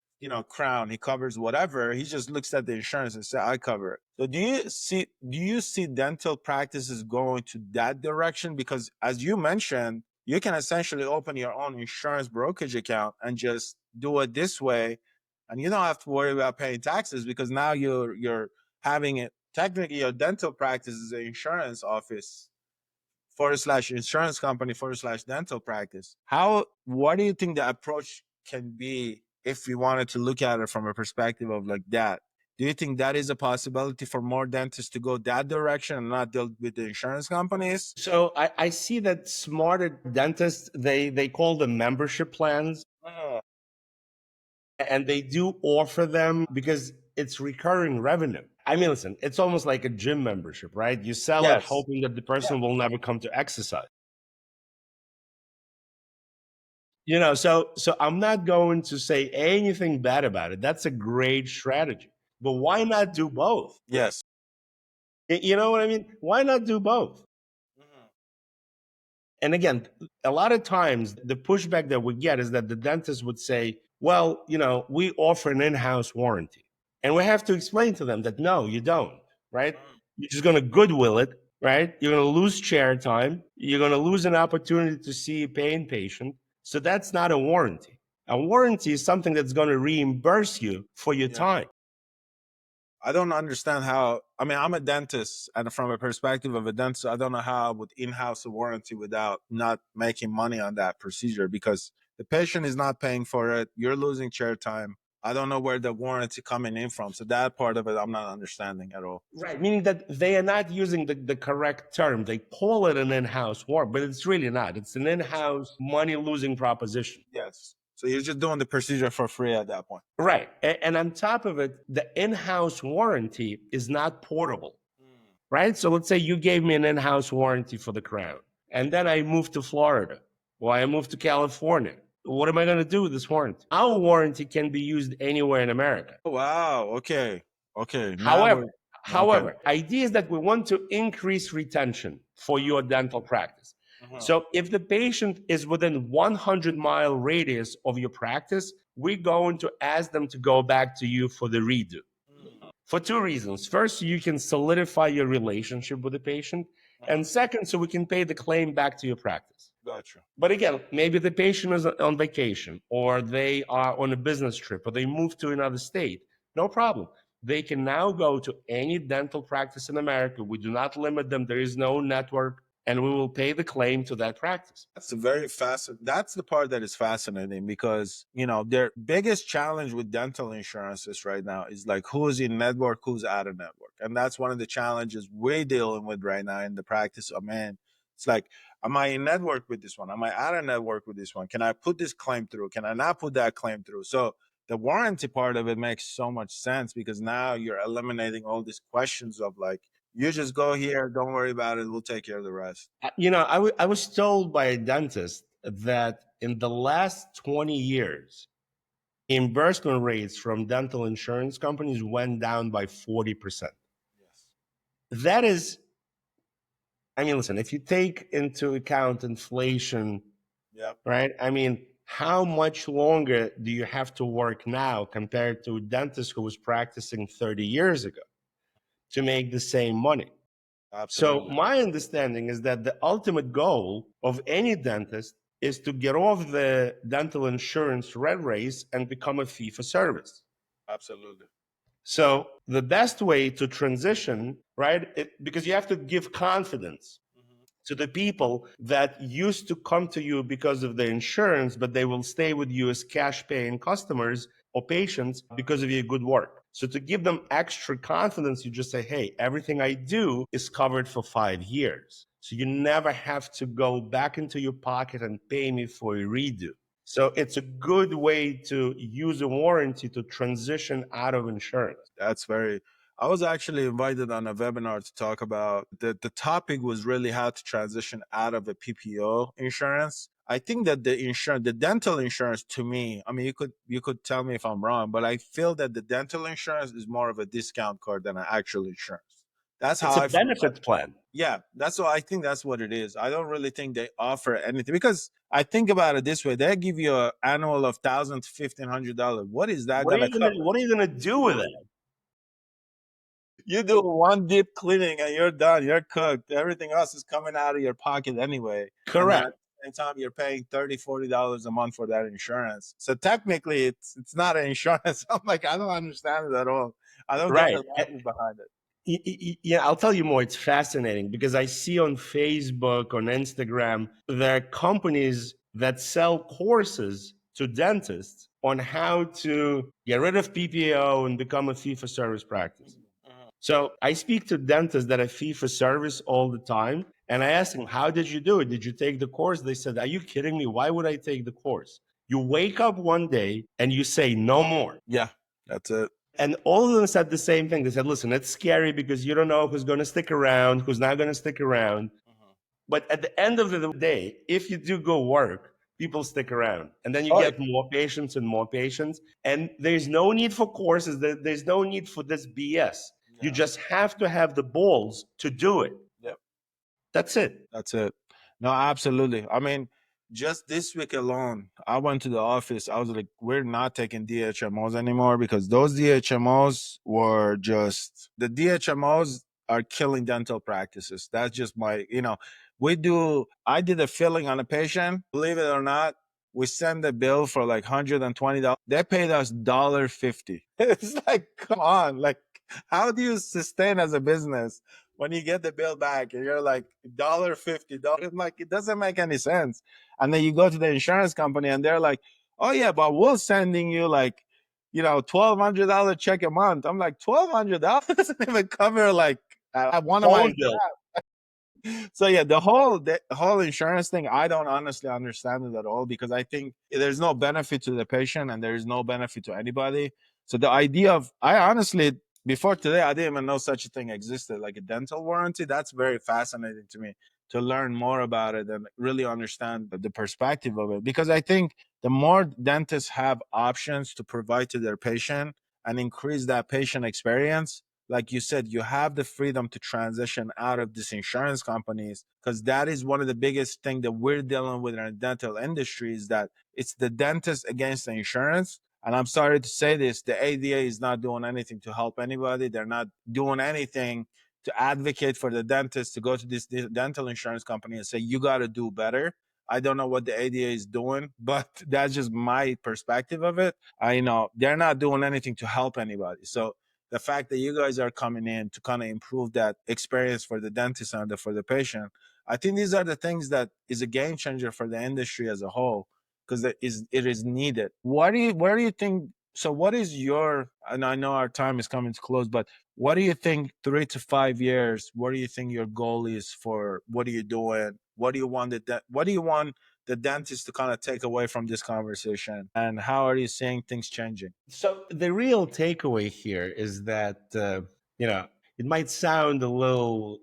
crown, he covers whatever. He just looks at the insurance and say, I cover it. So do you see dental practices going to that direction? Because as you mentioned, you can essentially open your own insurance brokerage account and just do it this way. And you don't have to worry about paying taxes because now you're having it technically your dental practice is an insurance office / insurance company / dental practice. What do you think the approach can be if we wanted to look at it from a perspective of like that? Do you think that is a possibility for more dentists to go that direction and not deal with the insurance companies? So I see that smarter dentists, they call them membership plans, Oh, and they do offer them because it's recurring revenue. I mean, listen, it's almost like a gym membership, right? You sell it yes. hoping that the Yeah. person will never come to exercise. So I'm not going to say anything bad about it. That's a great strategy. But why not do both? Yes. You know what I mean? Why not do both? Mhm. And again, a lot of times the pushback that we get is that the dentist would say, well, we offer an in-house warranty. And we have to explain to them that no, you don't, right? You're just going to goodwill it right? You're going to lose chair time. You're going to lose an opportunity to see a paying patient. So that's not a warranty. A warranty is something that's going to reimburse you for your time. I don't understand how. I mean, I'm a dentist, and from a perspective of a dentist, I don't know how I would in-house a warranty without not making money on that procedure, because the patient is not paying for it. You're losing chair time. I don't know where the warranty coming in from. So that part of it, I'm not understanding at all. Right, meaning that they are not using the correct term. They call it an in-house warranty, but it's really not. It's an in-house money-losing proposition. Yes. So you're just doing the procedure for free at that point. Right. And on top of it, the in-house warranty is not portable. Right? So let's say you gave me an in-house warranty for the crown, and then I moved to Florida, or I moved to California. What am I going to do with this warranty? Our warranty can be used anywhere in America. Oh, wow. Okay. Okay. Now However, we're okay. idea is that we want to increase retention for your dental practice. So if the patient is within 100-mile radius of your practice, we're going to ask them to go back to you for the redo. For two reasons. First, you can solidify your relationship with the patient. And second, so we can pay the claim back to your practice. Gotcha. But again, maybe the patient is on vacation, or they are on a business trip, or they move to another state. No problem. They can now go to any dental practice in America. We do not limit them. There is no network, and we will pay the claim to that practice. That's that's the part that is fascinating, because, their biggest challenge with dental insurances right now is like who's in network, who's out of network. And that's one of the challenges we're dealing with right now in the practice of man. It's like, am I in network with this one? Am I out of network with this one? Can I put this claim through? Can I not put that claim through? So the warranty part of it makes so much sense, because now you're eliminating all these questions of like, you just go here, don't worry about it, we'll take care of the rest. I was told by a dentist that in the last 20 years, reimbursement rates from dental insurance companies went down by 40%. Yes. That is, I mean, listen, if you take into account inflation, Yep. right? I mean, how much longer do you have to work now compared to a dentist who was practicing 30 years ago to make the same money? So Absolutely. my understanding is that the ultimate goal of any dentist is to get off the dental insurance red race and become a fee for service. Absolutely. So the best way to transition, right? Because you have to give confidence to the people that used to come to you because of the insurance, but they will stay with you as cash paying customers or patients because of your good work. So to give them extra confidence, you just say, hey, everything I do is covered for 5 years. So you never have to go back into your pocket and pay me for a redo. So it's a good way to use a warranty to transition out of insurance. I was actually invited on a webinar to talk about the topic was really how to transition out of a PPO insurance. I think that the dental insurance, to me, I mean, you could tell me if I'm wrong, but I feel that the dental insurance is more of a discount card than an actual insurance. That's how It's a I feel. benefits plan. Yeah, that's what I think. That's what it is. I don't really think they offer anything, because I think about it this way: they give you an annual of $1,000 to $1,500. What is that gonna cover? What are you gonna do with it? You do one deep cleaning and you're done. You're cooked. Everything else is coming out of your pocket anyway. And then Correct. at the same time, you're paying $30, $40 a month for that insurance. So technically, it's not an insurance. I'm like, I don't understand it at all. I don't get Right. the logic behind it. Yeah, I'll tell you more. It's fascinating because I see on Facebook, on Instagram, there are companies that sell courses to dentists on how to get rid of PPO and become a fee for service practice. So I speak to dentists that are fee for service all the time. And I ask them, how did you do it? Did you take the course? They said, are you kidding me? Why would I take the course? You wake up one day and you say, no more. Yeah, that's it. And all of them said the same thing. They said, listen, it's scary because you don't know who's going to stick around, who's not going to stick around. But at the end of the day, if you do go work, people stick around. And then you Oh, get more patients and more patients. And there's no need for courses. There's no need for this BS. You yeah. just have to have the balls to do it. Yep. That's it. That's it. No, absolutely. I mean, just this week alone, I went to the office. I was like, we're not taking DHMOs anymore, because those DHMOs were just the DHMOs. are killing dental practices. That's just my, I did a filling on a patient, believe it or not. We send the bill for like $120. They paid us $1.50. It's like, come on. Like, how do you sustain as a business when you get the bill back and you're like $1.50? Like, it doesn't make any sense. And then you go to the insurance company and they're like, oh yeah, but we're sending you like, $1,200 check a month. I'm like, $1,200 doesn't even cover like one of my. Phone bill. So yeah, the whole insurance thing, I don't honestly understand it at all, because I think there's no benefit to the patient and there is no benefit to anybody. So the idea of, I honestly, before today, I didn't even know such a thing existed, like a dental warranty. That's very fascinating to me to learn more about it and really understand the perspective of it, because I think the more dentists have options to provide to their patient and increase that patient experience, like you said, you have the freedom to transition out of these insurance companies, because that is one of the biggest thing that we're dealing with in the dental industry, is that it's the dentist against the insurance. And I'm sorry to say this, the ADA is not doing anything to help anybody. They're not doing anything to advocate for the dentist to go to this dental insurance company and say, you got to do better. I don't know what the ADA is doing, but that's just my perspective of it. I know they're not doing anything to help anybody. So the fact that you guys are coming in to kind of improve that experience for the dentist and for the patient, I think these are the things that is a game changer for the industry as a whole, because it is needed. Where do you think? So, what is your? And I know our time is coming to close, but what do you think? 3 to 5 years. What do you think your goal is for? What are you doing? What do you want What do you want the dentist to kind of take away from this conversation? And how are you seeing things changing? So the real takeaway here is that it might sound a little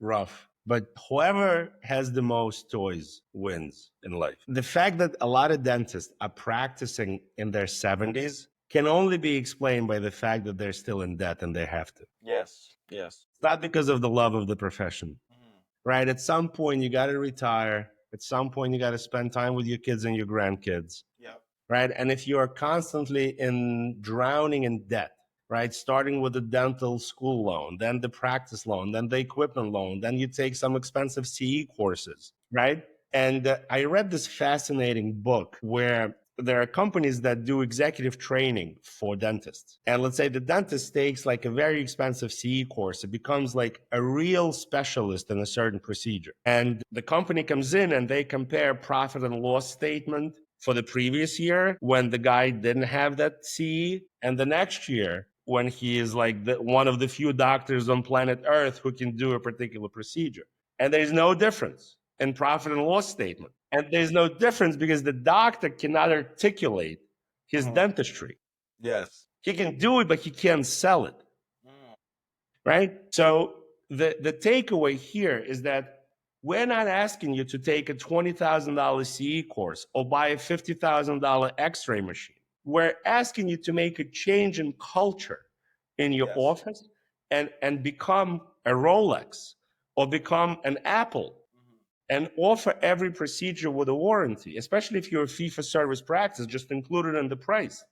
rough, but whoever has the most toys wins in life. The fact that a lot of dentists are practicing in their 70s can only be explained by the fact that they're still in debt and they have to. Yes. Yes. It's not because of the love of the profession, right? At some point, you got to retire. At some point, you got to spend time with your kids and your grandkids, Yeah. right? And if you are constantly in drowning in debt, right, starting with the dental school loan, then the practice loan, then the equipment loan, then you take some expensive CE courses, right? And I read this fascinating book where there are companies that do executive training for dentists. And let's say the dentist takes like a very expensive CE course. It becomes like a real specialist in a certain procedure. And the company comes in and they compare profit and loss statement for the previous year when the guy didn't have that CE, and the next year when he is like one of the few doctors on planet Earth who can do a particular procedure. And there's no difference in profit and loss statement. And there's no difference because the doctor cannot articulate his dentistry. Yes. He can do it, but he can't sell it, right? So the takeaway here is that we're not asking you to take a $20,000 CE course or buy a $50,000 X-ray machine. We're asking you to make a change in culture in your office and become a Rolex or become an Apple and offer every procedure with a warranty, especially if you're a fee-for-service practice, just included in the price.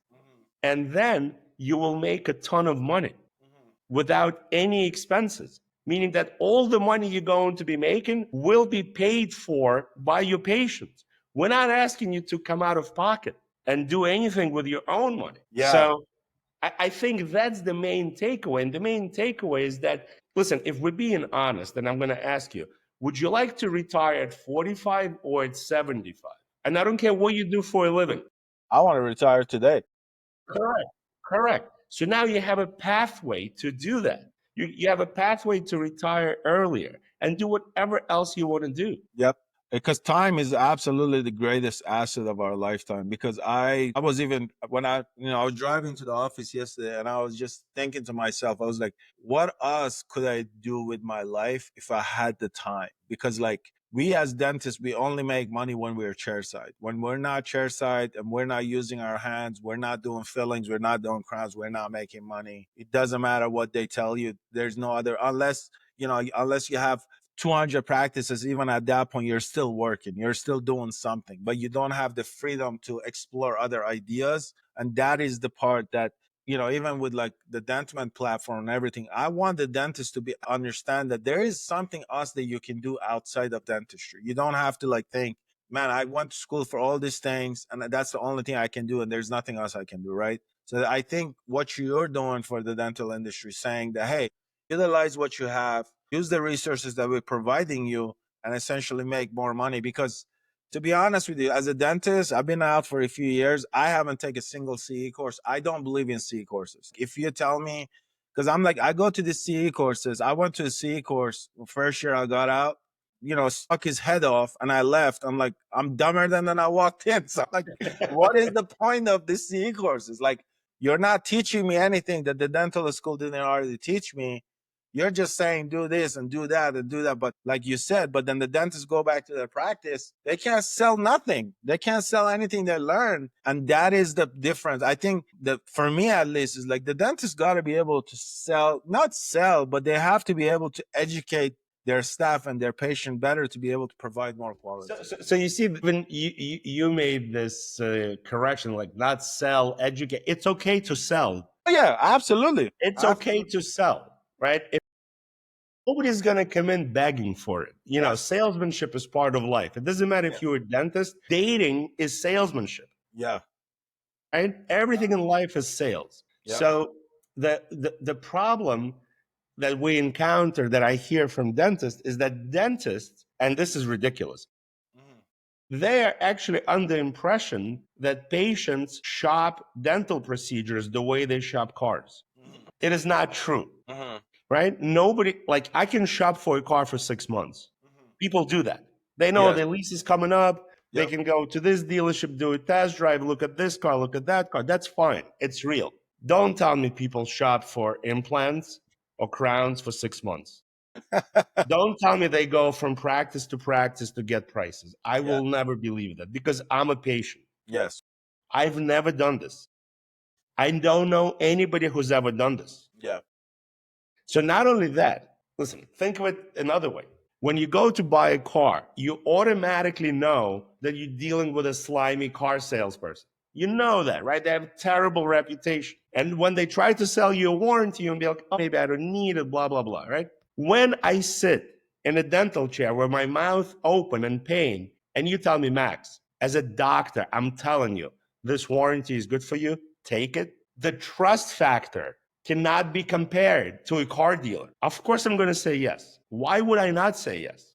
And then you will make a ton of money without any expenses, meaning that all the money you're going to be making will be paid for by your patients. We're not asking you to come out of pocket and do anything with your own money. Yeah. So I think that's the main takeaway. And the main takeaway is that, listen, if we're being honest, then I'm going to ask you, would you like to retire at 45 or at 75? And I don't care what you do for a living. I want to retire today. Correct. Correct. So now you have a pathway to do that. You have a pathway to retire earlier and do whatever else you want to do. Yep. Because time is absolutely the greatest asset of our lifetime. Because I was even when I was driving to the office yesterday, and I was just thinking to myself, I was like, what else could I do with my life if I had the time? Because like we as dentists, we only make money when we're chairside. When we're not chairside and we're not using our hands, we're not doing fillings, we're not doing crowns, we're not making money. It doesn't matter what they tell you. There's no other, unless you have 200 practices. Even at that point, you're still working, you're still doing something, but you don't have the freedom to explore other ideas. And that is the part that even with like the Dentman platform and everything, I want the dentist to be understand that there is something else that you can do outside of dentistry. You don't have to like think, man, I went to school for all these things and that's the only thing I can do and there's nothing else I can do, right? So I think what you're doing for the dental industry, saying that, hey, utilize what you have, use the resources that we're providing you, and essentially make more money. Because to be honest with you, as a dentist, I've been out for a few years. I haven't taken a single CE course. I don't believe in CE courses. If you tell me, because I'm like, I go to the CE courses. I went to a CE course first year I got out, stuck his head off and I left. I'm like, I'm dumber than I walked in. So I'm like, what is the point of this CE courses? Like, you're not teaching me anything that the dental school didn't already teach me. You're just saying do this and do that and do that. But like you said, but then the dentists go back to their practice. They can't sell nothing. They can't sell anything they learn. And that is the difference. I think that for me at least is like the dentist got to be able to sell, not sell, but they have to be able to educate their staff and their patient better to be able to provide more quality. So you see, when you made this correction, like not sell, educate. It's okay to sell. Oh, yeah, absolutely. It's okay Absolutely. to sell, right? Nobody's going to come in begging for it. Yes. Salesmanship is part of life. It doesn't matter if you're a dentist. Dating is salesmanship, Yeah. right? Everything in life is sales. Yeah. So the problem that we encounter, that I hear from dentists, is that dentists, and this is ridiculous, they are actually under impression that patients shop dental procedures the way they shop cars. It is not true, right? Nobody, like, I can shop for a car for 6 months. People do that. They know Yes. their lease is coming up. They Yep. can go to this dealership, do a test drive, look at this car, look at that car. That's fine. It's real. Don't tell me people shop for implants or crowns for 6 months. Don't tell me they go from practice to get prices. I will never believe that, because I'm a patient. Yes. I've never done this. I don't know anybody who's ever done this. Yeah. So not only that, listen, think of it another way. When you go to buy a car, you automatically know that you're dealing with a slimy car salesperson. You know that, right? They have a terrible reputation. And when they try to sell you a warranty, you'll be like, oh, maybe I don't need it, blah, blah, blah, right? When I sit in a dental chair with my mouth open and pain, and you tell me, Max, as a doctor, I'm telling you, this warranty is good for you, take it. The trust factor cannot be compared to a car dealer. Of course, I'm going to say yes. Why would I not say yes?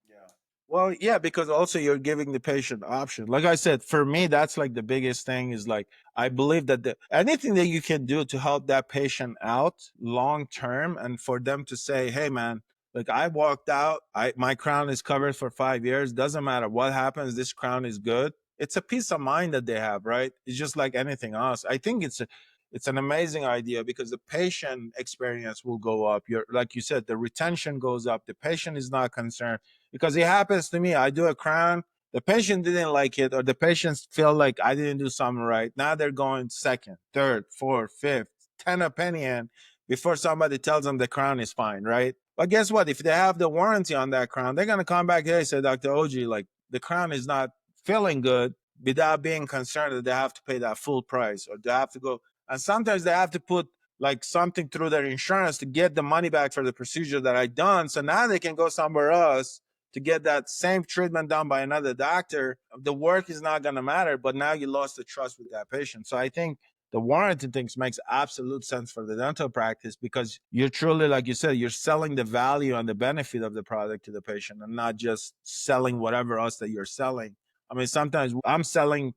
Well, yeah, because also you're giving the patient option. Like I said, for me, that's like the biggest thing is like, I believe that anything that you can do to help that patient out long term and for them to say, hey, man, like I walked out, my crown is covered for 5 years. Doesn't matter what happens, this crown is good. It's a peace of mind that they have, right? It's just like anything else. I think it's an amazing idea because the patient experience will go up. Like you said, the retention goes up. The patient is not concerned because it happens to me. I do a crown, the patient didn't like it, or the patients feel like I didn't do something right. Now they're going second, third, fourth, fifth, 10 opinion before somebody tells them the crown is fine, right? But guess what? If they have the warranty on that crown, they're gonna come back here and say, Dr. Owji, like the crown is not feeling good without being concerned that they have to pay that full price or they have to go. And sometimes they have to put like something through their insurance to get the money back for the procedure that I done. So now they can go somewhere else to get that same treatment done by another doctor. The work is not going to matter, but now you lost the trust with that patient. So I think the warranty things makes absolute sense for the dental practice because you're truly, like you said, you're selling the value and the benefit of the product to the patient and not just selling whatever else that you're selling. I mean, sometimes I'm selling,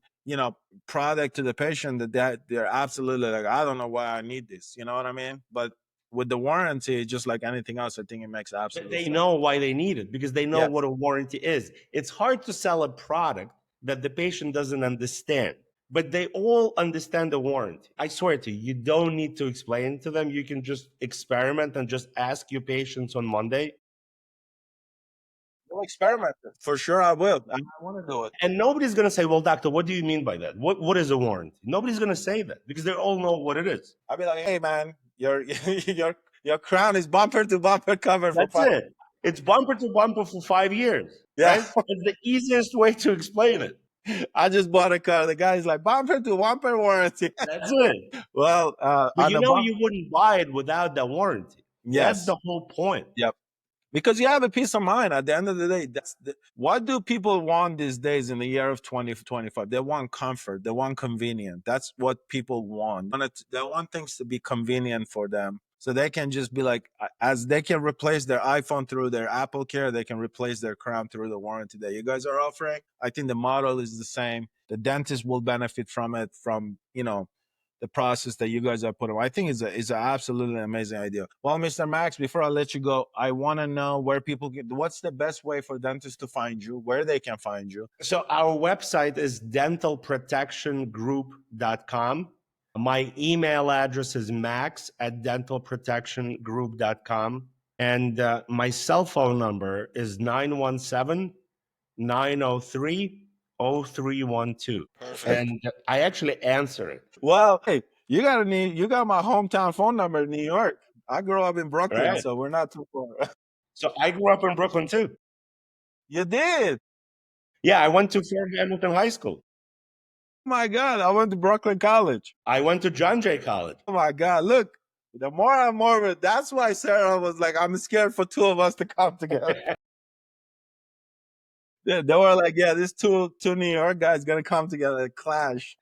product to the patient that they're absolutely like, I don't know why I need this. You know what I mean? But with the warranty, just like anything else, I think it makes absolute They sense. know why they need it because they know Yes. what a warranty is. It's hard to sell a product that the patient doesn't understand, but they all understand the warranty. I swear to you, you don't need to explain to them. You can just experiment and just ask your patients on Monday. We'll experiment. For sure, I will. I want to do it. And nobody's going to say, well, doctor, what do you mean by that? What is a warranty? Nobody's going to say that because they all know what it is. I'll be like, hey, man, your crown is bumper to bumper covered for That's 5 it. It's bumper to bumper for 5 years, Yeah. right? It's the easiest way to explain it. I just bought a car. The guy's like, bumper to bumper warranty. That's it. Well, But on you the know, bump, you wouldn't buy it without the warranty. That's yes. the whole point. Yep. Because you have a peace of mind at the end of the day. What do people want these days in the year of 2025? They want comfort. They want convenient. That's what people want. They want things to be convenient for them. So they can just be like, as they can replace their iPhone through their Apple Care, they can replace their crown through the warranty that you guys are offering. I think the model is the same. The dentist will benefit from it, from, the process that you guys are putting. I think is an absolutely amazing idea. Well, Mr. Max, before I let you go, I want to know where people what's the best way for dentists to find you, where they can find you. So our website is dentalprotectiongroup.com. My email address is max@dentalprotectiongroup.com. And my cell phone number is 917-903-0312. Perfect. And I actually answer it. Well, hey, you got my hometown phone number in New York. I grew up in Brooklyn, Right. so we're not too far. So I grew up in Brooklyn too. You did. Yeah, I went to Fort Hamilton High School. Oh my God, I went to Brooklyn College. I went to John Jay College. Oh my God, look. The more and more, that's why Sarah was like, I'm scared for two of us to come together. They were like, yeah, these two New York guys gonna come together and clash.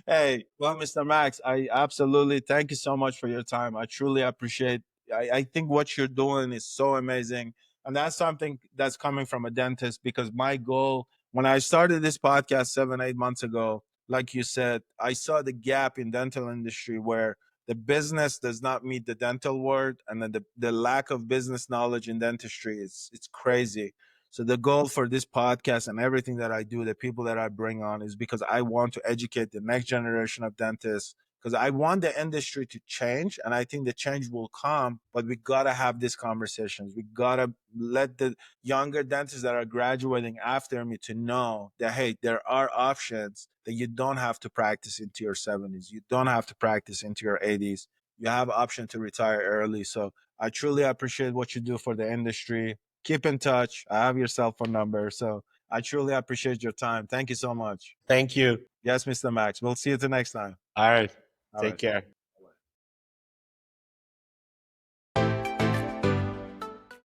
Hey, well, Mr. Max, I absolutely thank you so much for your time. I truly appreciate. I think what you're doing is so amazing, and that's something that's coming from a dentist. Because my goal when I started this podcast 7, 8 months ago, like you said, I saw the gap in dental industry where the business does not meet the dental word, and then the lack of business knowledge in dentistry is it's crazy. So the goal for this podcast and everything that I do, the people that I bring on, is because I want to educate the next generation of dentists. Because I want the industry to change, and I think the change will come. But we gotta have these conversations. We gotta let the younger dentists that are graduating after me to know that hey, there are options that you don't have to practice into your 70s. You don't have to practice into your 80s. You have option to retire early. So I truly appreciate what you do for the industry. Keep in touch. I have your cell phone number. So I truly appreciate your time. Thank you so much. Thank you. Yes, Mr. Max. We'll see you the next time. All right. All Take right. care.